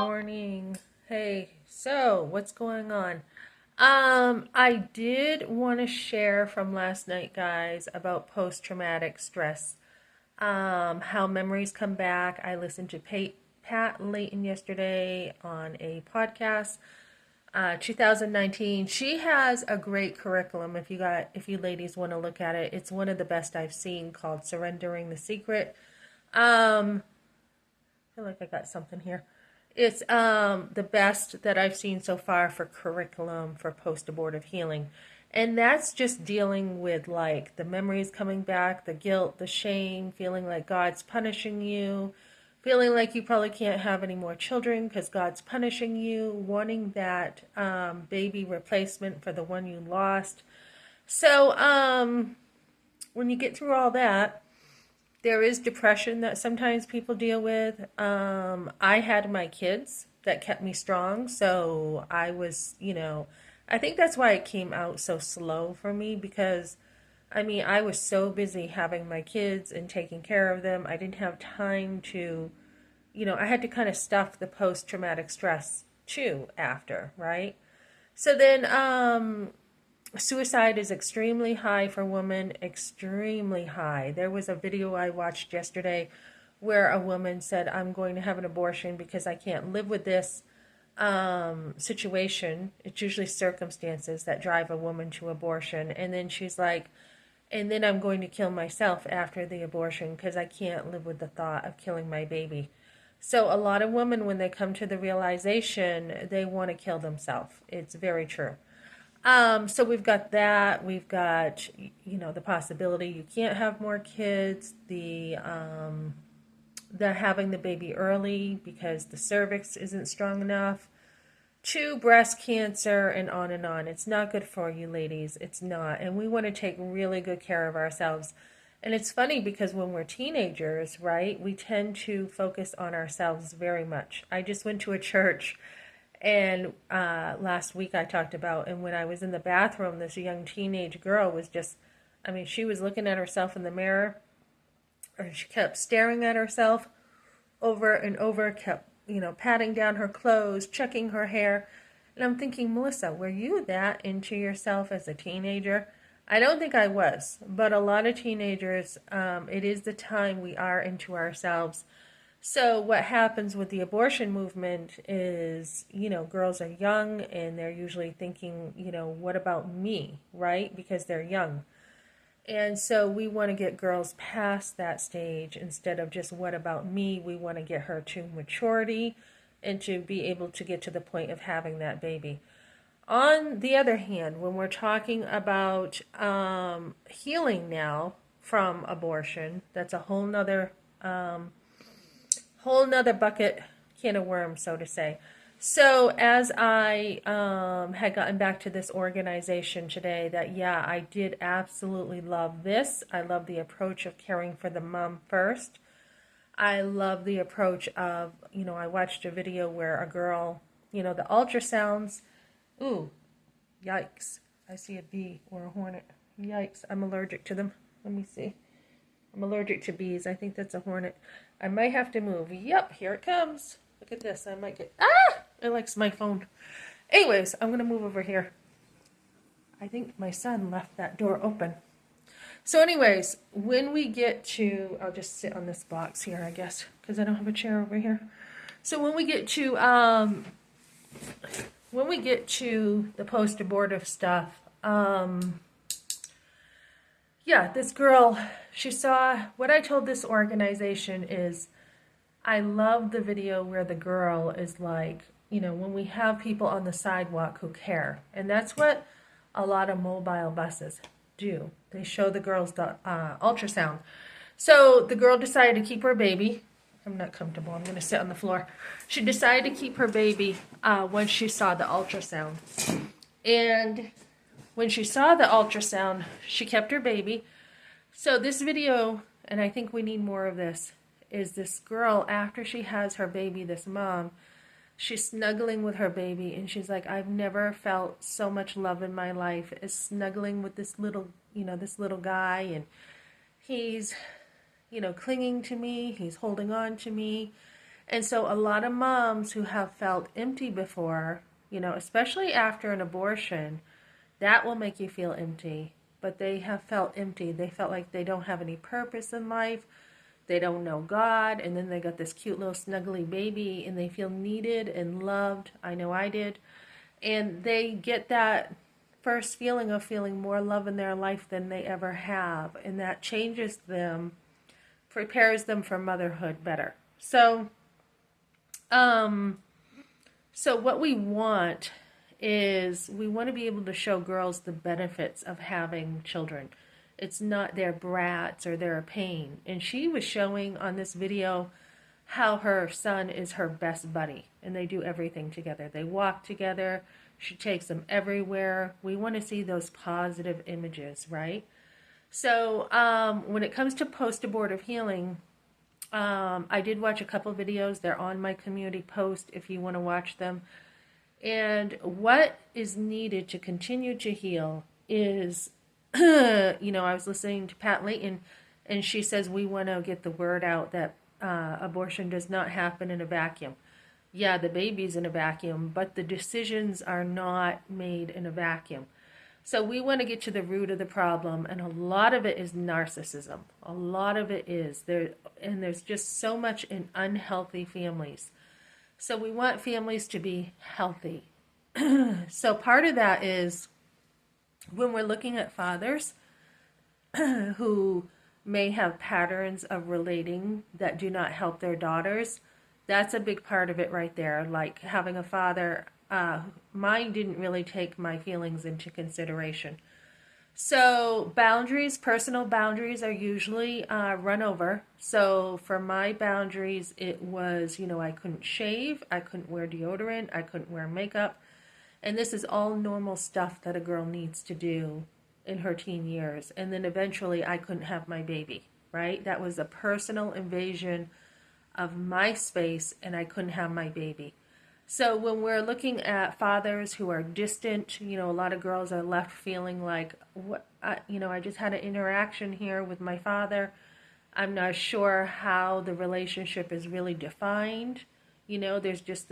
morning. Hey, so what's going on? I did want to share from last night, guys, about post-traumatic stress. How memories come back. I listened to Pat Layton yesterday on a podcast. 2019. She has a great curriculum. If you ladies want to look at it, it's one of the best I've seen, called Surrendering the Secret. I feel like I got something here. It's the best that I've seen so far for curriculum for post-abortive healing. And that's just dealing with like the memories coming back, the guilt, the shame, feeling like God's punishing you, feeling like you probably can't have any more children because God's punishing you, wanting that baby replacement for the one you lost. So when you get through all that, there is depression that sometimes people deal with. I had my kids that kept me strong. So I was, I think that's why it came out so slow for me because, I mean, I was so busy having my kids and taking care of them. I didn't have time to, I had to kind of stuff the post traumatic stress too after, right? So then, suicide is extremely high for women, extremely high. There was a video I watched yesterday where a woman said, I'm going to have an abortion because I can't live with this situation. It's usually circumstances that drive a woman to abortion. And then she's like, and then I'm going to kill myself after the abortion because I can't live with the thought of killing my baby. So a lot of women, when they come to the realization, they want to kill themselves. It's very true. So we've got that. We've got, the possibility you can't have more kids. The having the baby early because the cervix isn't strong enough. 2, breast cancer, and on and on. It's not good for you, ladies. It's not. And we want to take really good care of ourselves. And it's funny because when we're teenagers, right, we tend to focus on ourselves very much. I just went to a church and last week I talked about, and when I was in the bathroom, this young teenage girl was just, I mean, she was looking at herself in the mirror, or she kept staring at herself over and over, kept, patting down her clothes, checking her hair. And I'm thinking, Melissa, were you that into yourself as a teenager? I don't think I was, but a lot of teenagers, it is the time we are into ourselves. So what happens with the abortion movement is, girls are young and they're usually thinking, what about me, right? Because they're young. And so we want to get girls past that stage instead of just what about me. We want to get her to maturity and to be able to get to the point of having that baby. On the other hand, when we're talking about healing now from abortion, that's a whole nother bucket, can of worms, so to say. So as I had gotten back to this organization today, that yeah, I did absolutely love this. I love the approach of caring for the mom first. I love the approach of, I watched a video where a girl, the ultrasounds. Ooh, yikes. I see a bee or a hornet. Yikes, I'm allergic to them. Let me see. I'm allergic to bees. I think that's a hornet. I might have to move. Yep, here it comes. Look at this. I might get... Ah! It likes my phone. Anyways, I'm going to move over here. I think my son left that door open. So anyways, when we get to... I'll just sit on this box here, I guess, because I don't have a chair over here. So when we get to... the post-abortive stuff, yeah, this girl, she saw, what I told this organization is, I love the video where the girl is like, when we have people on the sidewalk who care. And that's what a lot of mobile buses do. They show the girls the ultrasound. So the girl decided to keep her baby. I'm not comfortable. I'm going to sit on the floor. She decided to keep her baby when she saw the ultrasound. And when she saw the ultrasound, she kept her baby. So this video, and I think we need more of this, is this girl, after she has her baby, this mom, she's snuggling with her baby, and she's like, I've never felt so much love in my life as snuggling with this little guy, and he's, clinging to me, he's holding on to me. And so a lot of moms who have felt empty before, especially after an abortion, that will make you feel empty. But they have felt empty. They felt like they don't have any purpose in life. They don't know God. And then they got this cute little snuggly baby and they feel needed and loved. I know I did. And they get that first feeling of feeling more love in their life than they ever have. And that changes them, prepares them for motherhood better. So what we want is we want to be able to show girls the benefits of having children. It's not their brats or they're a pain. And she was showing on this video how her son is her best buddy and they do everything together. They walk together. She takes them everywhere. We want to see those positive images, right? So when it comes to post-abortive healing, I did watch a couple videos. They're on my community post if you want to watch them. And what is needed to continue to heal is, I was listening to Pat Layton, and she says we want to get the word out that abortion does not happen in a vacuum. Yeah, the baby's in a vacuum, but the decisions are not made in a vacuum. So we want to get to the root of the problem, and a lot of it is narcissism. A lot of it is there, and there's just so much in unhealthy families. So we want families to be healthy. So part of that is when we're looking at fathers who may have patterns of relating that do not help their daughters, that's a big part of it right there. Like having a father, mine didn't really take my feelings into consideration. So boundaries, personal boundaries are usually run over. So for my boundaries, it was, I couldn't shave, I couldn't wear deodorant, I couldn't wear makeup. And this is all normal stuff that a girl needs to do in her teen years. And then eventually I couldn't have my baby, right? That was a personal invasion of my space and I couldn't have my baby. So when we're looking at fathers who are distant, a lot of girls are left feeling like, I just had an interaction here with my father. I'm not sure how the relationship is really defined. There's just this